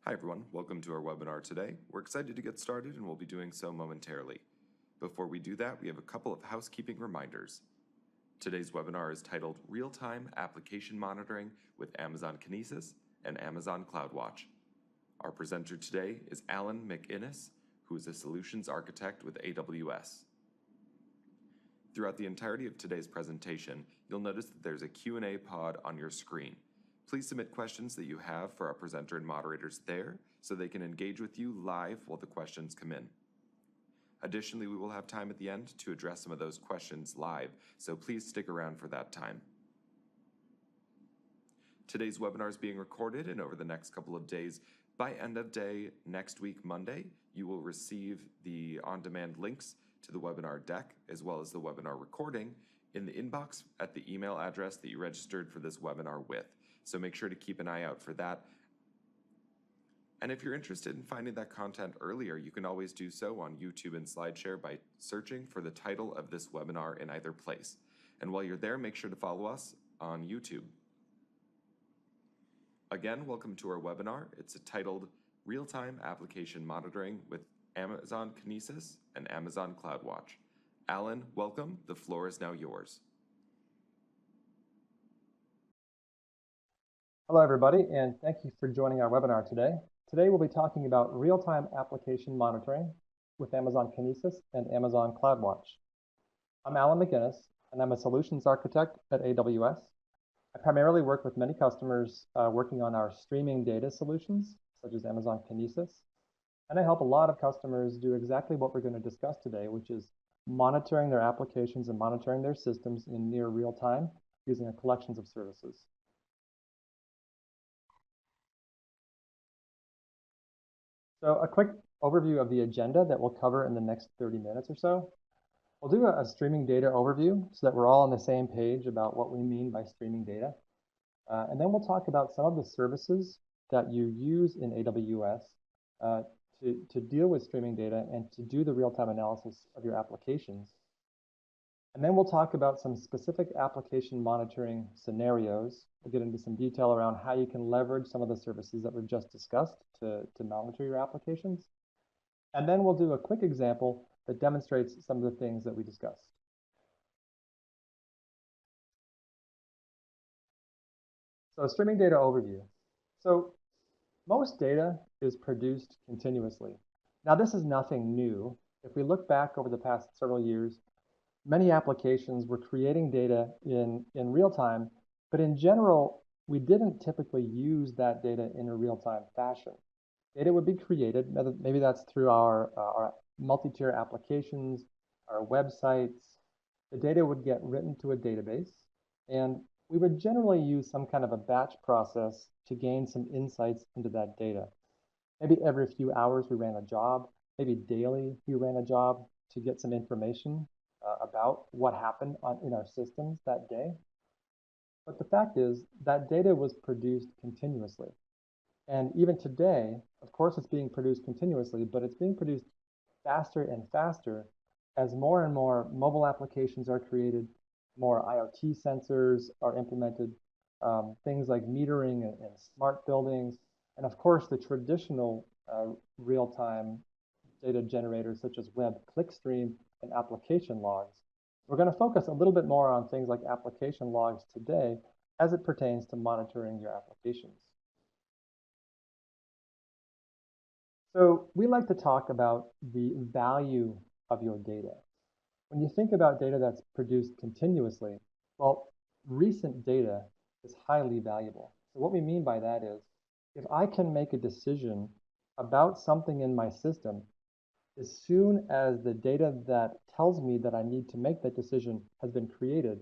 Hi everyone, welcome to our webinar today. We're excited to get started and we'll be doing so momentarily. Before we do that, we have a couple of housekeeping reminders. Today's webinar is titled Real-Time Application Monitoring with Amazon Kinesis and Amazon CloudWatch. Our presenter today is Alan McInnes, who is a solutions architect with AWS. Throughout the entirety of today's presentation, you'll notice that there's a Q&A pod on your screen. Please submit questions that you have for our presenter and moderators there so they can engage with you live while the questions come in. Additionally, we will have time at the end to address some of those questions live, so please stick around for that time. Today's webinar is being recorded, and over the next couple of days, by end of day next week, Monday, you will receive the on-demand links to the webinar deck as well as the webinar recording in the inbox at the email address that you registered for this webinar with. So make sure to keep an eye out for that. And if you're interested in finding that content earlier, you can always do so on YouTube and SlideShare by searching for the title of this webinar in either place. And while you're there, make sure to follow us on YouTube. Again, welcome to our webinar. It's titled Real-Time Application Monitoring with Amazon Kinesis and Amazon CloudWatch. Alan, welcome. The floor is now yours. Hello, everybody, and thank you for joining our webinar today. Today, we'll be talking about real-time application monitoring with Amazon Kinesis and Amazon CloudWatch. I'm Alan McInnes, and I'm a solutions architect at AWS. I primarily work with many customers working on our streaming data solutions, such as Amazon Kinesis, and I help a lot of customers do exactly what we're going to discuss today, which is monitoring their applications and monitoring their systems in near real time using a collection of services. So a quick overview of the agenda that we'll cover in the next 30 minutes or so. We'll do a streaming data overview so that we're all on the same page about what we mean by streaming data. And then we'll talk about some of the services that you use in AWS to deal with streaming data and to do the real-time analysis of your applications. And then we'll talk about some specific application monitoring scenarios. We'll get into some detail around how you can leverage some of the services that we've just discussed to monitor your applications. And then we'll do a quick example that demonstrates some of the things that we discussed. So streaming data overview. So most data is produced continuously. Now, this is nothing new. If we look back over the past several years, many applications were creating data in real time, but in general, we didn't typically use that data in a real-time fashion. Data would be created, maybe that's through our multi-tier applications, our websites. The data would get written to a database, and we would generally use some kind of a batch process to gain some insights into that data. Maybe every few hours we ran a job, maybe daily we ran a job to get some information about what happened in our systems that day. But the fact is that data was produced continuously. And even today, of course, it's being produced continuously, but it's being produced faster and faster as more and more mobile applications are created, more IoT sensors are implemented, things like metering and smart buildings, and of course, the traditional real-time data generators such as web clickstream and application logs. We're going to focus a little bit more on things like application logs today as it pertains to monitoring your applications. So we like to talk about the value of your data. When you think about data that's produced continuously, well, recent data is highly valuable. So what we mean by that is, if I can make a decision about something in my system, as soon as the data that tells me that I need to make that decision has been created,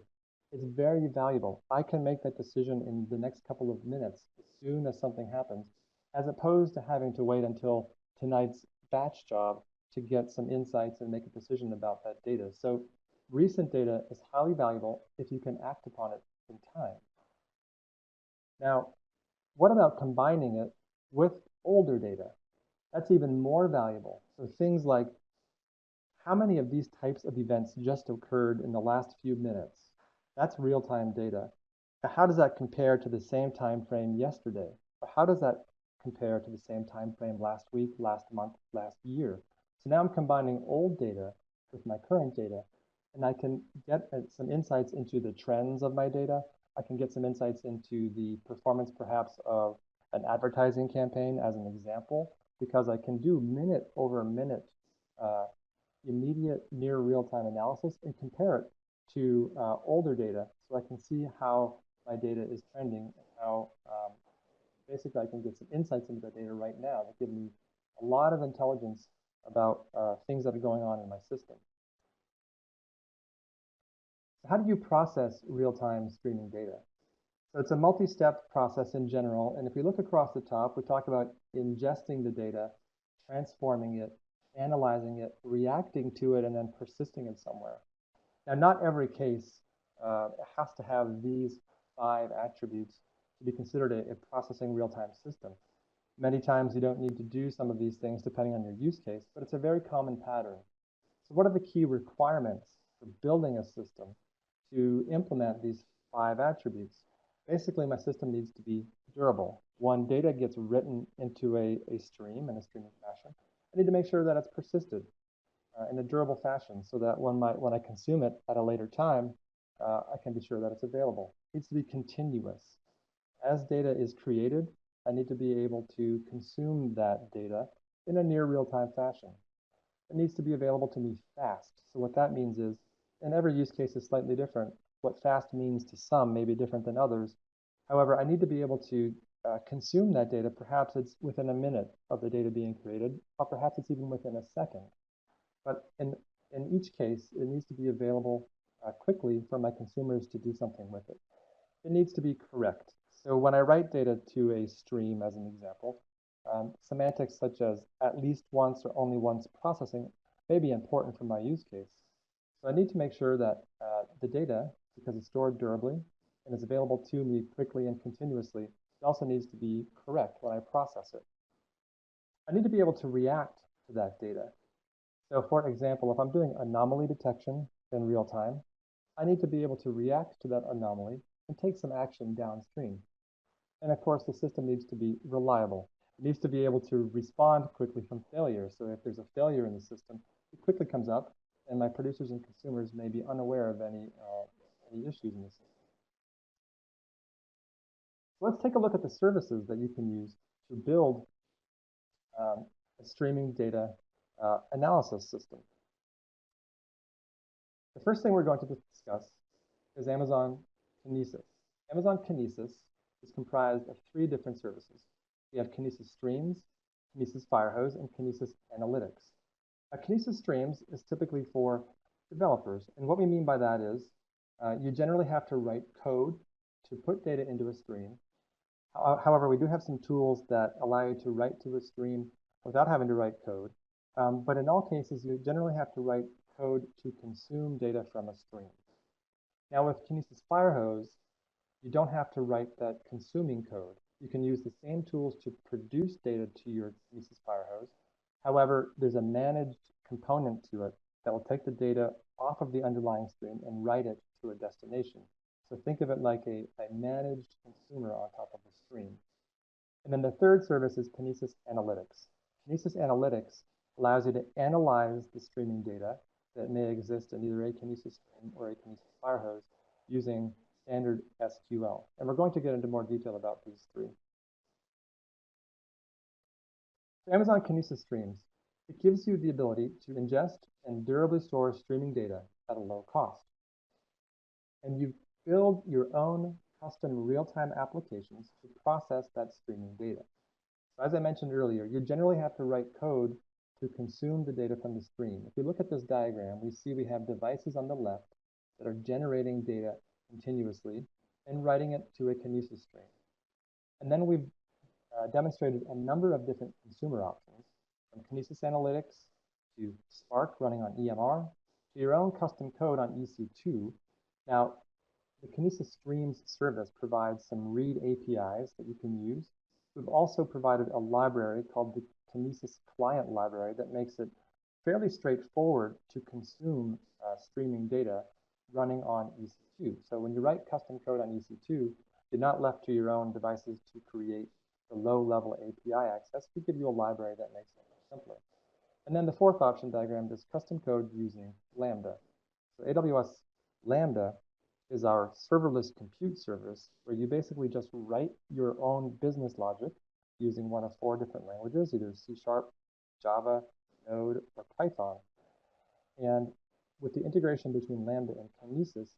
it's very valuable. I can make that decision in the next couple of minutes as soon as something happens, as opposed to having to wait until tonight's batch job to get some insights and make a decision about that data. So recent data is highly valuable if you can act upon it in time. Now, what about combining it with older data? That's even more valuable. So things like, how many of these types of events just occurred in the last few minutes? That's real-time data. Now, how does that compare to the same time frame yesterday? Or how does that compare to the same time frame last week, last month, last year. So now I'm combining old data with my current data, and I can get some insights into the trends of my data. I can get some insights into the performance perhaps of an advertising campaign as an example, because I can do minute over minute immediate near real-time analysis and compare it to older data, so I can see how my data is trending and how basically I can get some insights into that data right now that give me a lot of intelligence about things that are going on in my system. So how do you process real-time streaming data? So it's a multi-step process in general, and if we look across the top, we talk about ingesting the data, transforming it, analyzing it, reacting to it, and then persisting it somewhere. Now, not every case has to have these 5 attributes to be considered a processing real-time system. Many times you don't need to do some of these things depending on your use case, but it's a very common pattern. So what are the key requirements for building a system to implement these 5 attributes? Basically, my system needs to be durable. When data gets written into a stream in a streaming fashion, I need to make sure that it's persisted in a durable fashion so that when I consume it at a later time, I can be sure that it's available. It needs to be continuous. As data is created, I need to be able to consume that data in a near real-time fashion. It needs to be available to me fast. So what that means is, and every use case is slightly different. What fast means to some may be different than others. However, I need to be able to consume that data. Perhaps it's within a minute of the data being created, or perhaps it's even within a second. But in each case, it needs to be available quickly for my consumers to do something with it. It needs to be correct. So when I write data to a stream, as an example, semantics such as at least once or only once processing may be important for my use case. So I need to make sure that the data, because it's stored durably and is available to me quickly and continuously, it also needs to be correct when I process it. I need to be able to react to that data. So for example, if I'm doing anomaly detection in real time, I need to be able to react to that anomaly and take some action downstream. And of course, the system needs to be reliable. It needs to be able to respond quickly from failure. So if there's a failure in the system, it quickly comes up, and my producers and consumers may be unaware of any issues in the system. So let's take a look at the services that you can use to build a streaming data analysis system. The first thing we're going to discuss is Amazon Kinesis. Amazon Kinesis is comprised of 3 different services. We have Kinesis Streams, Kinesis Firehose, and Kinesis Analytics. Kinesis Streams is typically for developers, and what we mean by that is you generally have to write code to put data into a stream. However, we do have some tools that allow you to write to a stream without having to write code. But in all cases, you generally have to write code to consume data from a stream. Now with Kinesis Firehose, you don't have to write that consuming code. You can use the same tools to produce data to your Kinesis Firehose. However, there's a managed component to it that will take the data off of the underlying stream and write it to a destination. So think of it like a managed consumer on top of the stream. And then the third service is Kinesis Analytics. Kinesis Analytics allows you to analyze the streaming data that may exist in either a Kinesis stream or a Kinesis Firehose using standard SQL. And we're going to get into more detail about these 3. So Amazon Kinesis Streams, it gives you the ability to ingest and durably store streaming data at a low cost. And you build your own custom real-time applications to process that streaming data. So as I mentioned earlier, you generally have to write code to consume the data from the stream. If we look at this diagram, we see we have devices on the left that are generating data continuously and writing it to a Kinesis stream. And then we've demonstrated a number of different consumer options, from Kinesis Analytics to Spark running on EMR to your own custom code on EC2. Now, the Kinesis Streams service provides some read APIs that you can use. We've also provided a library called the Kinesis Client Library that makes it fairly straightforward to consume streaming data running on EC2. So when you write custom code on EC2, you're not left to your own devices to create the low-level API access, we give you a library that makes it much simpler. And then the fourth option diagram is custom code using Lambda. So AWS Lambda is our serverless compute service where you basically just write your own business logic using one of 4 different languages, either C#, Java, Node, or Python. And with the integration between Lambda and Kinesis,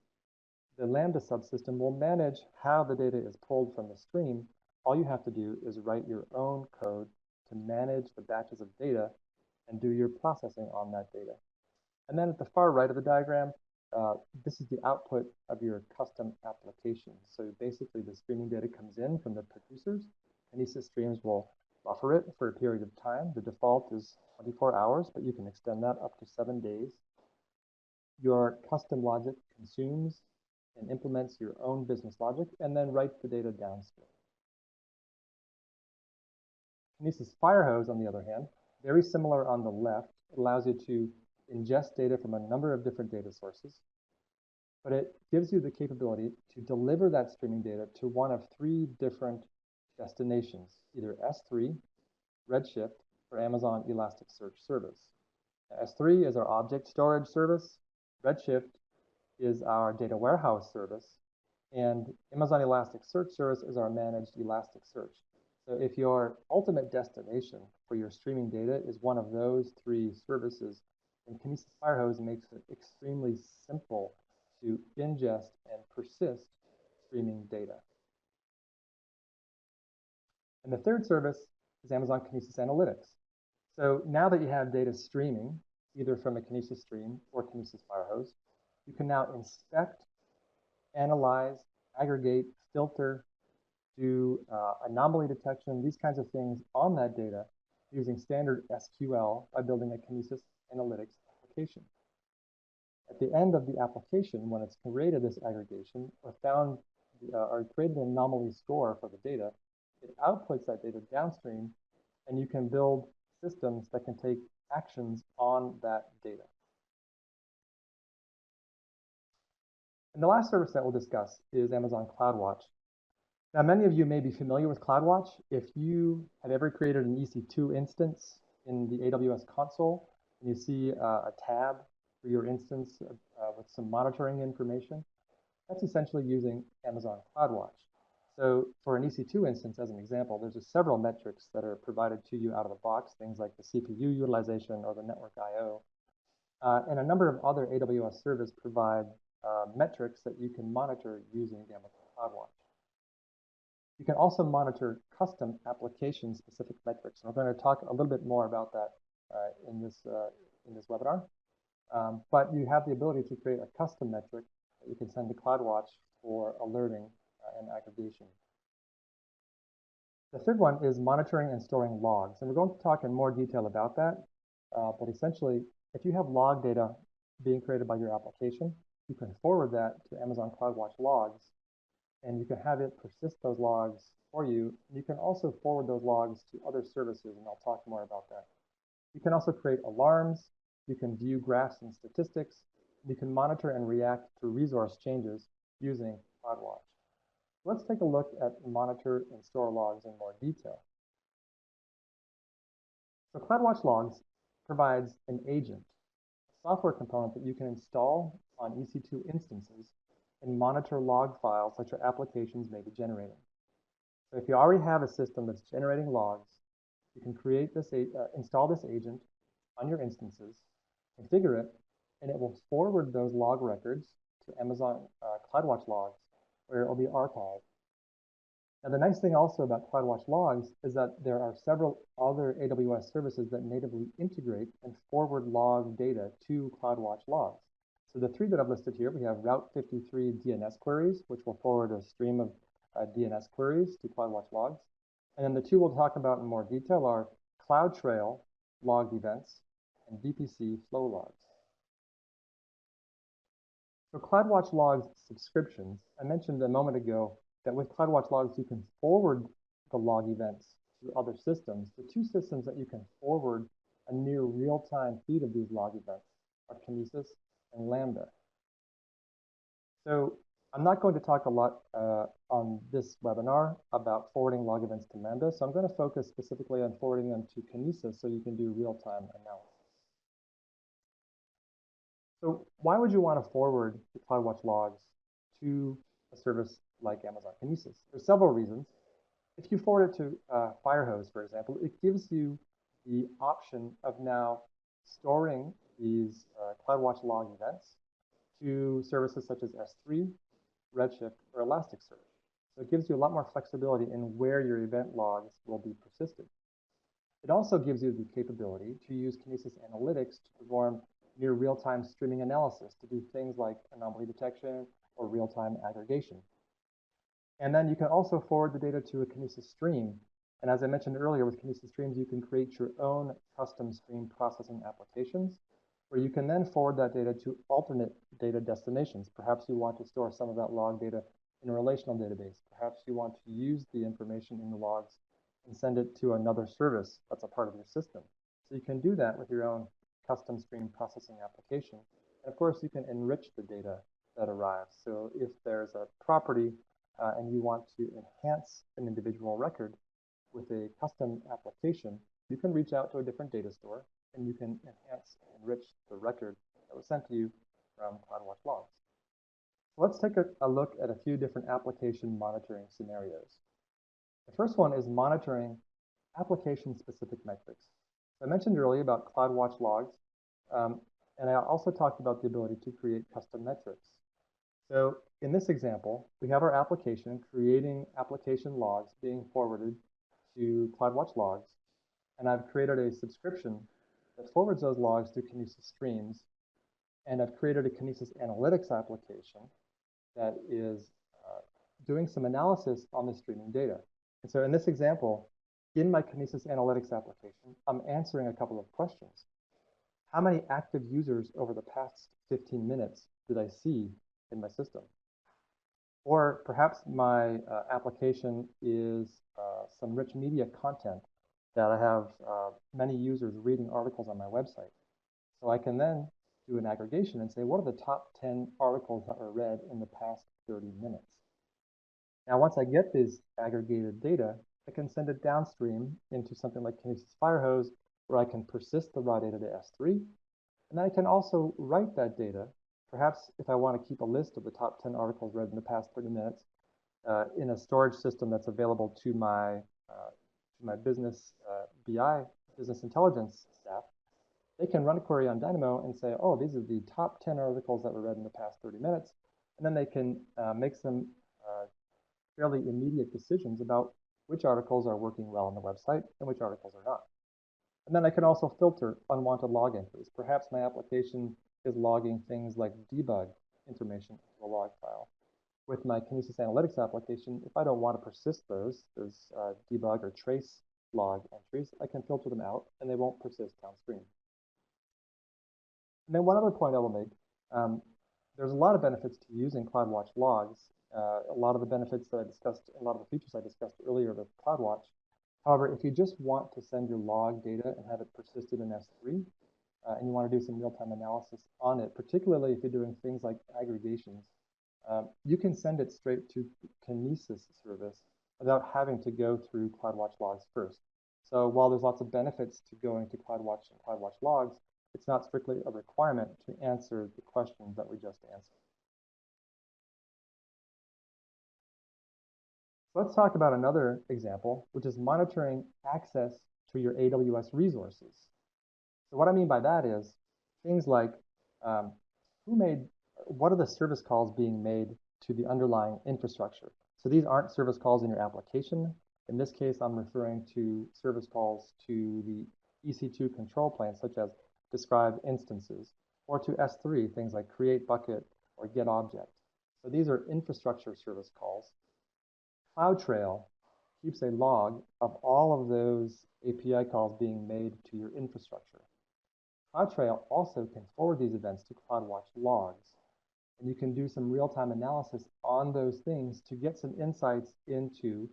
the Lambda subsystem will manage how the data is pulled from the stream. All you have to do is write your own code to manage the batches of data and do your processing on that data. And then at the far right of the diagram, this is the output of your custom application. So basically the streaming data comes in from the producers. Kinesis streams will buffer it for a period of time. The default is 24 hours, but you can extend that up to 7 days. Your custom logic consumes and implements your own business logic and then writes the data downstream. Kinesis Firehose, on the other hand, very similar on the left. It allows you to ingest data from a number of different data sources, but it gives you the capability to deliver that streaming data to one of 3 different destinations, either S3, Redshift, or Amazon Elasticsearch service. S3 is our object storage service, Redshift is our data warehouse service, and Amazon Elasticsearch service is our managed Elasticsearch. So if your ultimate destination for your streaming data is one of those 3 services, then Kinesis Firehose makes it extremely simple to ingest and persist streaming data. And the third service is Amazon Kinesis Analytics. So now that you have data streaming, either from a Kinesis stream or Kinesis Firehose, you can now inspect, analyze, aggregate, filter, do anomaly detection, these kinds of things on that data using standard SQL by building a Kinesis Analytics application. At the end of the application, when it's created this aggregation or found or created an anomaly score for the data, it outputs that data downstream, and you can build systems that can take actions on that data. And the last service that we'll discuss is Amazon CloudWatch. Now, many of you may be familiar with CloudWatch. If you have ever created an EC2 instance in the AWS console, and you see a tab for your instance with some monitoring information, that's essentially using Amazon CloudWatch. So for an EC2 instance, as an example, there's several metrics that are provided to you out of the box, things like the CPU utilization or the network I/O. And a number of other AWS services provide metrics that you can monitor using Amazon CloudWatch. You can also monitor custom application-specific metrics. And we're going to talk a little bit more about that in this webinar. But you have the ability to create a custom metric that you can send to CloudWatch for alerting and aggregation. The third one is monitoring and storing logs. And we're going to talk in more detail about that. But essentially, if you have log data being created by your application, you can forward that to Amazon CloudWatch logs, and you can have it persist those logs for you. You can also forward those logs to other services, and I'll talk more about that. You can also create alarms. You can view graphs and statistics. You can monitor and react to resource changes using CloudWatch. Let's take a look at monitor and store logs in more detail. So CloudWatch Logs provides an agent, a software component that you can install on EC2 instances and monitor log files that your applications may be generating. So if you already have a system that's generating logs, you can create this, install this agent on your instances, configure it, and it will forward those log records to Amazon CloudWatch Logs, where it will be archived. Now, the nice thing also about CloudWatch Logs is that there are several other AWS services that natively integrate and forward log data to CloudWatch Logs. So the 3 that I've listed here, we have Route 53 DNS queries, which will forward a stream of DNS queries to CloudWatch Logs. And then the 2 we'll talk about in more detail are CloudTrail log events and VPC flow logs. So CloudWatch Logs subscriptions, I mentioned a moment ago that with CloudWatch Logs, you can forward the log events to other systems. The 2 systems that you can forward a near real-time feed of these log events are Kinesis and Lambda. So I'm not going to talk a lot on this webinar about forwarding log events to Lambda, so I'm going to focus specifically on forwarding them to Kinesis so you can do real-time analysis. So why would you want to forward the CloudWatch logs to a service like Amazon Kinesis? There's several reasons. If you forward it to Firehose, for example, it gives you the option of now storing these CloudWatch log events to services such as S3, Redshift, or Elasticsearch. So it gives you a lot more flexibility in where your event logs will be persisted. It also gives you the capability to use Kinesis Analytics to perform near real-time streaming analysis to do things like anomaly detection or real-time aggregation. And then you can also forward the data to a Kinesis stream. And as I mentioned earlier, with Kinesis streams, you can create your own custom stream processing applications where you can then forward that data to alternate data destinations. Perhaps you want to store some of that log data in a relational database. Perhaps you want to use the information in the logs and send it to another service that's a part of your system. So you can do that with your own custom stream processing application. And of course, you can enrich the data that arrives. So if there's a property and you want to enhance an individual record with a custom application, you can reach out to a different data store and you can enhance and enrich the record that was sent to you from CloudWatch logs. So let's take a look at a few different application monitoring scenarios. The first one is monitoring application-specific metrics. So I mentioned earlier about CloudWatch logs, and I also talked about the ability to create custom metrics. So in this example, we have our application creating application logs being forwarded to CloudWatch logs, and I've created a subscription that forwards those logs to Kinesis streams, and I've created a Kinesis Analytics application that is doing some analysis on the streaming data. And so in this example, in my Kinesis Analytics application, I'm answering a couple of questions. How many active users over the past 15 minutes did I see in my system? Or perhaps my application is some rich media content that I have many users reading articles on my website. So I can then do an aggregation and say, what are the top 10 articles that were read in the past 30 minutes? Now, once I get this aggregated data, I can send it downstream into something like Kinesis Firehose, where I can persist the raw data to S3. And I can also write that data, perhaps if I want to keep a list of the top 10 articles read in the past 30 minutes, in a storage system that's available to my business BI, business intelligence staff. They can run a query on Dynamo and say, oh, these are the top 10 articles that were read in the past 30 minutes. And then they can make some fairly immediate decisions about which articles are working well on the website and which articles are not. And then I can also filter unwanted log entries. Perhaps my application is logging things like debug information into a log file. With my Kinesis Analytics application, if I don't want to persist those debug or trace log entries, I can filter them out and they won't persist downstream. And then one other point I will make, there's a lot of benefits to using CloudWatch logs. A lot of the benefits that I discussed, a lot of the features I discussed earlier with CloudWatch. However, if you just want to send your log data and have it persisted in S3, and you want to do some real-time analysis on it, particularly if you're doing things like aggregations, you can send it straight to Kinesis service without having to go through CloudWatch logs first. So while there's lots of benefits to going to CloudWatch and CloudWatch logs, it's not strictly a requirement to answer the questions that we just answered. Let's talk about another example, which is monitoring access to your AWS resources. So what I mean by that is things like what are the service calls being made to the underlying infrastructure? So these aren't service calls in your application. In this case, I'm referring to service calls to the EC2 control plane, such as describe instances, or to S3, things like create bucket or get object. So these are infrastructure service calls. CloudTrail keeps a log of all of those API calls being made to your infrastructure. CloudTrail also can forward these events to CloudWatch logs, and you can do some real-time analysis on those things to get some insights into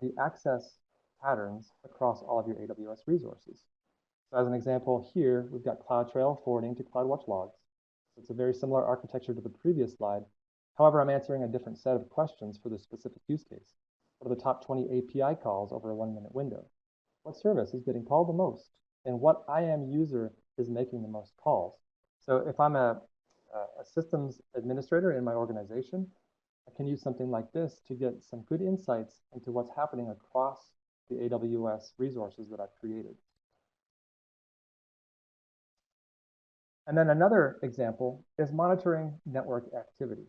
the access patterns across all of your AWS resources. So as an example here, we've got CloudTrail forwarding to CloudWatch logs. So it's a very similar architecture to the previous slide, However, I'm answering a different set of questions for the specific use case. What are the top 20 API calls over a 1-minute window? What service is getting called the most? And what IAM user is making the most calls? So if I'm a systems administrator in my organization, I can use something like this to get some good insights into what's happening across the AWS resources that I've created. And then another example is monitoring network activity.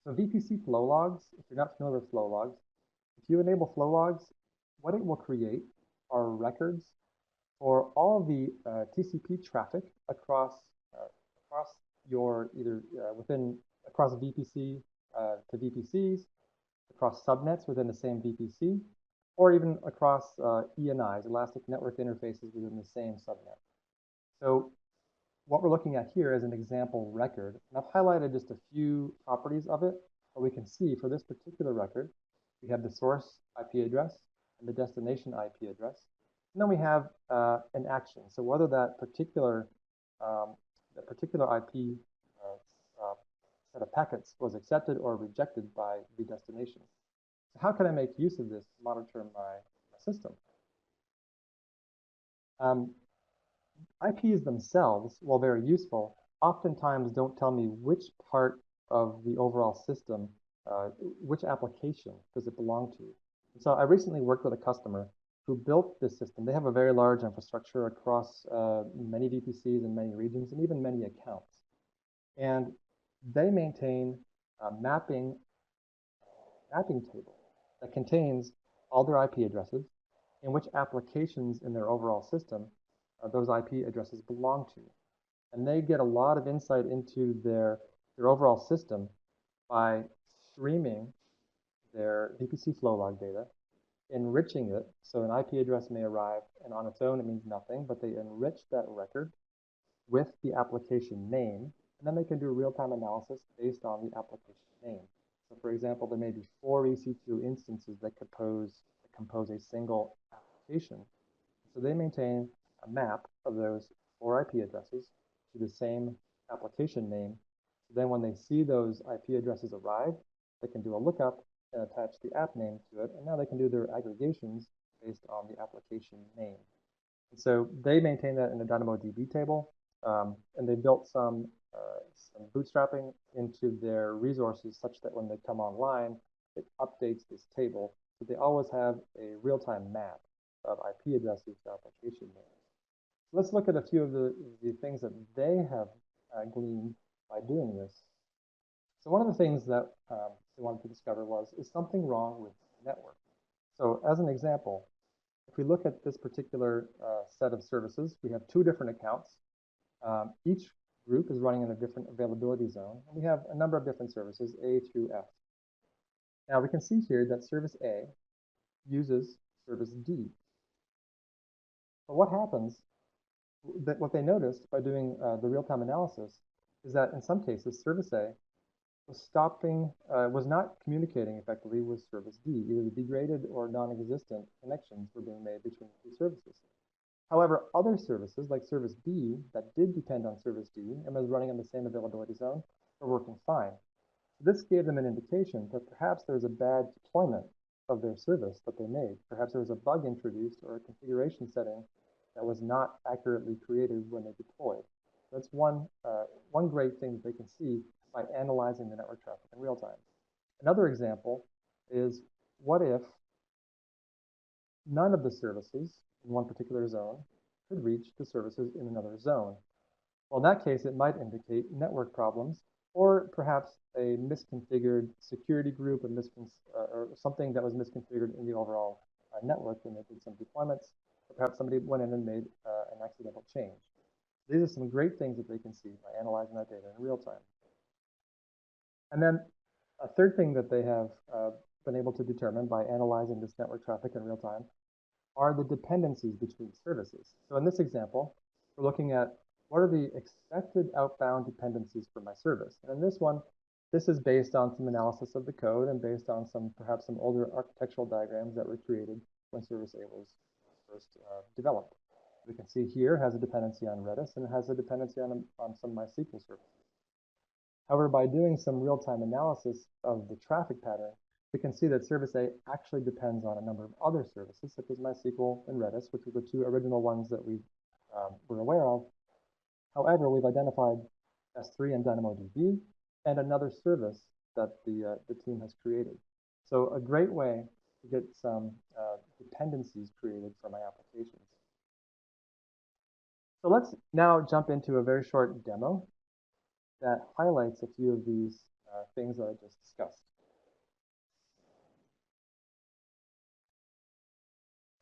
So VPC flow logs, if you're not familiar with flow logs, if you enable flow logs, what it will create are records for all of the TCP traffic across your either across VPC to VPCs, across subnets within the same VPC, or even across ENIs, elastic network interfaces within the same subnet. So what we're looking at here is an example record, and I've highlighted just a few properties of it, but we can see for this particular record, we have the source IP address and the destination IP address, and then we have an action. So whether that particular IP set of packets was accepted or rejected by the destination. So how can I make use of this to monitor my system? IPs themselves, while very useful, oftentimes don't tell me which part of the overall system, which application does it belong to. And so I recently worked with a customer who built this system. They have a very large infrastructure across many VPCs in many regions and even many accounts. And they maintain a mapping table that contains all their IP addresses and which applications in their overall system those IP addresses belong to. And they get a lot of insight into their overall system by streaming their VPC flow log data, enriching it. So an IP address may arrive, and on its own it means nothing, but they enrich that record with the application name, and then they can do real-time analysis based on the application name. So for example, there may be 4 EC2 instances that compose a single application. So they maintain a map of those 4 IP addresses to the same application name. So then when they see those IP addresses arrive, they can do a lookup and attach the app name to it, and now they can do their aggregations based on the application name. And so they maintain that in a DynamoDB table, and they built some bootstrapping into their resources such that when they come online, it updates this table. So they always have a real-time map of IP addresses to application names. So let's look at a few of the things that they have gleaned by doing this. So one of the things that they wanted to discover is something wrong with the network. So as an example, if we look at this particular set of services, we have 2 different accounts. Each group is running in a different availability zone, and we have a number of different services, A through F. Now we can see here that service A uses service D. But what happens, what they noticed by doing the real-time analysis is that in some cases, service A was not communicating effectively with service D. Either the degraded or non-existent connections were being made between the 2 services. However, other services like service B that did depend on service D and was running in the same availability zone were working fine. This gave them an indication that perhaps there was a bad deployment of their service that they made. Perhaps there was a bug introduced or a configuration setting that was not accurately created when they deployed. That's one great thing that they can see by analyzing the network traffic in real time. Another example is, what if none of the services in one particular zone could reach the services in another zone? Well, in that case, it might indicate network problems, or perhaps a misconfigured security group, or something that was misconfigured in the overall network when they did some deployments, or perhaps somebody went in and made an accidental change. These are some great things that they can see by analyzing that data in real time. And then a third thing that they have been able to determine by analyzing this network traffic in real time are the dependencies between services. So in this example, we're looking at what are the expected outbound dependencies for my service. And in this one, this is based on some analysis of the code and based on perhaps some older architectural diagrams that were created when service A was first developed. We can see here it has a dependency on Redis and it has a dependency on some MySQL services. However, by doing some real-time analysis of the traffic pattern, we can see that service A actually depends on a number of other services, such as MySQL and Redis, which were the two original ones that we were aware of. However, we've identified S3 and DynamoDB and another service that the team has created. So a great way to get some dependencies created for my applications. So let's now jump into a very short demo that highlights a few of these things that I just discussed.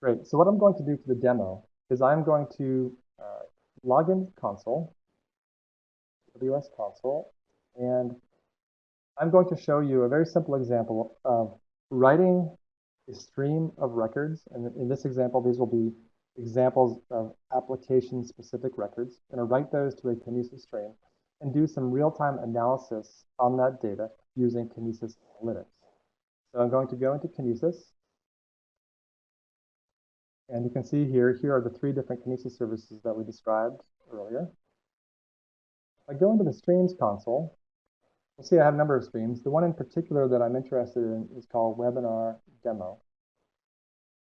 Great. So what I'm going to do for the demo is I'm going to log into console, AWS console, and I'm going to show you a very simple example of writing a stream of records. And in this example, these will be examples of application-specific records. I'm going to write those to a Kinesis stream and do some real-time analysis on that data using Kinesis Analytics. So I'm going to go into Kinesis. And you can see here are the three different Kinesis services that we described earlier. If I go into the Streams console, you'll see I have a number of streams. The one in particular that I'm interested in is called Webinar Demo.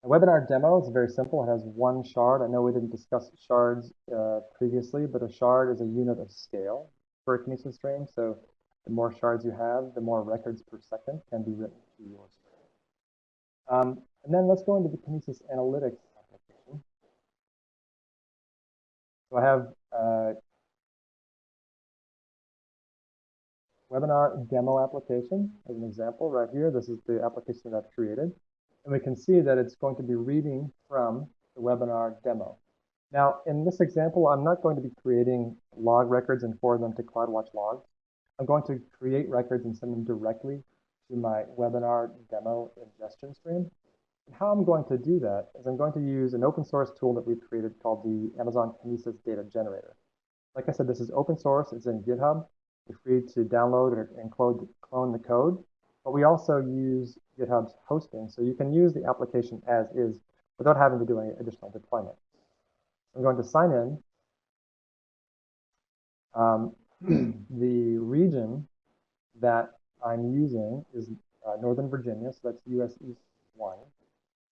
A webinar demo is very simple. It has one shard. I know we didn't discuss shards previously, but a shard is a unit of scale for a Kinesis stream. So the more shards you have, the more records per second can be written to your stream. And then let's go into the Kinesis Analytics application. So I have webinar demo application as an example right here. This is the application that I've created. And we can see that it's going to be reading from the webinar demo. Now, in this example, I'm not going to be creating log records and forward them to CloudWatch logs. I'm going to create records and send them directly to my webinar demo ingestion stream. And how I'm going to do that is I'm going to use an open source tool that we've created called the Amazon Kinesis Data Generator. Like I said, this is open source. It's in GitHub. You're free to download and clone the code. But we also use GitHub's hosting, so you can use the application as is without having to do any additional deployment. I'm going to sign in. The region that I'm using is Northern Virginia, so that's US East 1.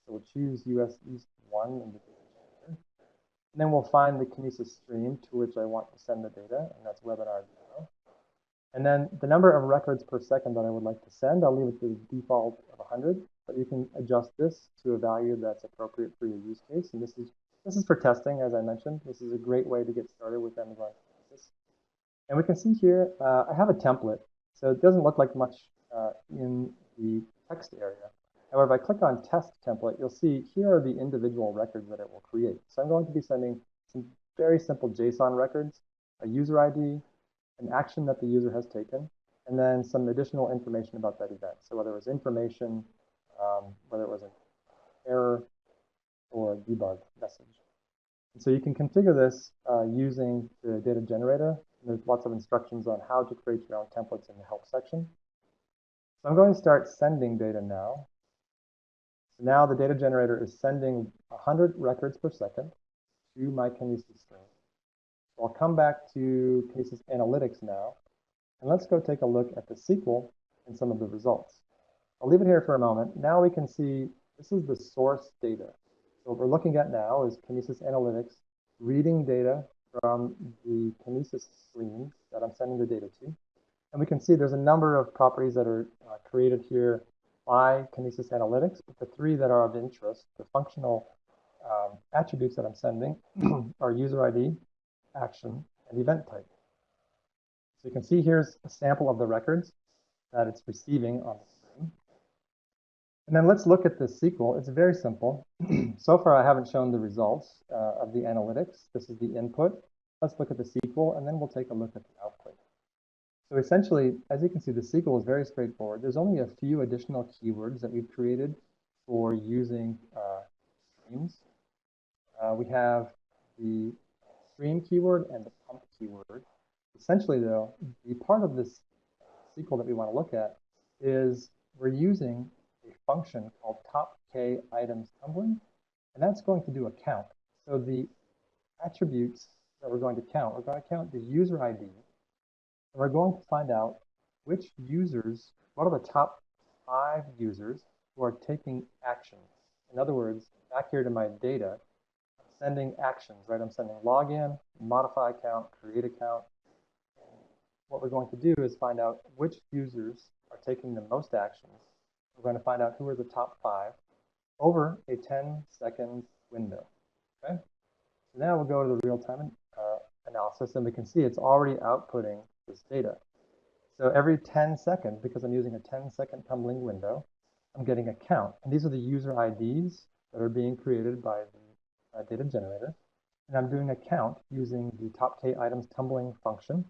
So we'll choose US East 1 in the data generator. And then we'll find the Kinesis stream to which I want to send the data, and that's webinar demo. And then the number of records per second that I would like to send, I'll leave it to the default of 100, but you can adjust this to a value that's appropriate for your use case. And this is for testing, as I mentioned. This is a great way to get started with Amazon Kinesis. And we can see here, I have a template, so it doesn't look like much in the text area. However, if I click on test template, you'll see here are the individual records that it will create. So I'm going to be sending some very simple JSON records, a user ID, an action that the user has taken, and then some additional information about that event. So whether it was information, whether it was an error, or a debug message. And so you can configure this using the data generator. There's lots of instructions on how to create your own templates in the help section. So I'm going to start sending data now. So now the data generator is sending 100 records per second to my Kinesis stream. So I'll come back to Kinesis Analytics now, and let's go take a look at the SQL and some of the results. I'll leave it here for a moment. Now we can see this is the source data. So what we're looking at now is Kinesis Analytics reading data from the Kinesis streams that I'm sending the data to. And we can see there's a number of properties that are created here by Kinesis Analytics, but the three that are of interest, the functional attributes that I'm sending are user ID, action, and event type. So you can see here's a sample of the records that it's receiving on the screen. And then let's look at the SQL. It's very simple. So far, I haven't shown the results of the analytics. This is the input. Let's look at the SQL, and then we'll take a look at the output. So essentially, as you can see, the SQL is very straightforward. There's only a few additional keywords that we've created for using streams. We have the stream keyword and the pump keyword. Essentially, though, the part of this SQL that we want to look at is we're using a function called top K items tumbling, and that's going to do a count. So the attributes that we're going to count the user ID, And we're going to find out which users, what are the top 5 users who are taking actions. In other words, back here to my data, I'm sending actions, right? I'm sending login, modify account, create account. And what we're going to do is find out which users are taking the most actions. We're going to find out who are the top 5 over a 10-second window. Okay? So now we'll go to the real-time analysis, and we can see it's already outputting this data. So every 10 seconds, because I'm using a 10-second tumbling window, I'm getting a count. And these are the user IDs that are being created by the data generator. And I'm doing a count using the top K items tumbling function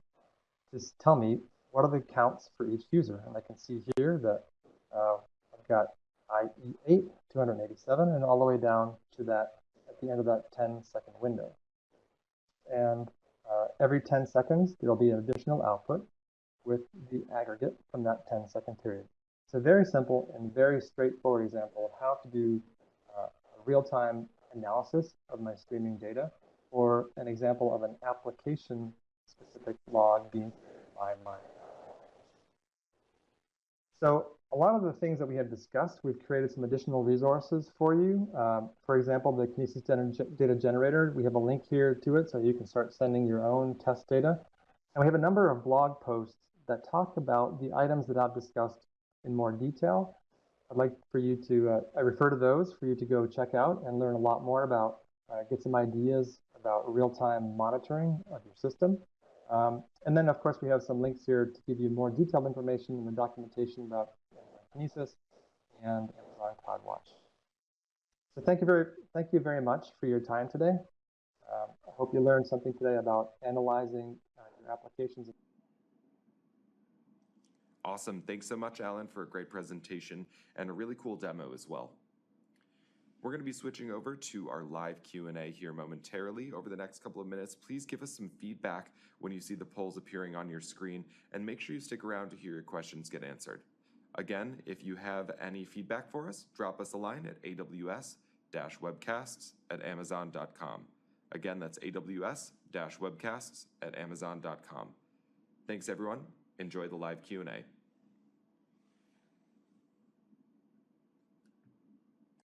to tell me what are the counts for each user. And I can see here that I've got IE8, 287, and all the way down to that at the end of that 10-second window. And every 10 seconds, there'll be an additional output with the aggregate from that 10-second period. It's a very simple and very straightforward example of how to do a real-time analysis of my streaming data, or an example of an application-specific log being created by my application. So a lot of the things that we had discussed, we've created some additional resources for you. For example, the Kinesis data generator, we have a link here to it so you can start sending your own test data. And we have a number of blog posts that talk about the items that I've discussed in more detail. I'd like for you to, I refer to those for you to go check out and learn a lot more about, get some ideas about real-time monitoring of your system. And then, of course, we have some links here to give you more detailed information in the documentation about Kinesis and Amazon CloudWatch. So thank you very much for your time today. I hope you learned something today about analyzing your applications. Awesome. Thanks so much, Alan, for a great presentation and a really cool demo as well. We're going to be switching over to our live Q&A here momentarily. Over the next couple of minutes, please give us some feedback when you see the polls appearing on your screen, and make sure you stick around to hear your questions get answered. Again, if you have any feedback for us, drop us a line at aws-webcasts@amazon.com. Again, that's aws-webcasts@amazon.com. Thanks, everyone. Enjoy the live Q&A.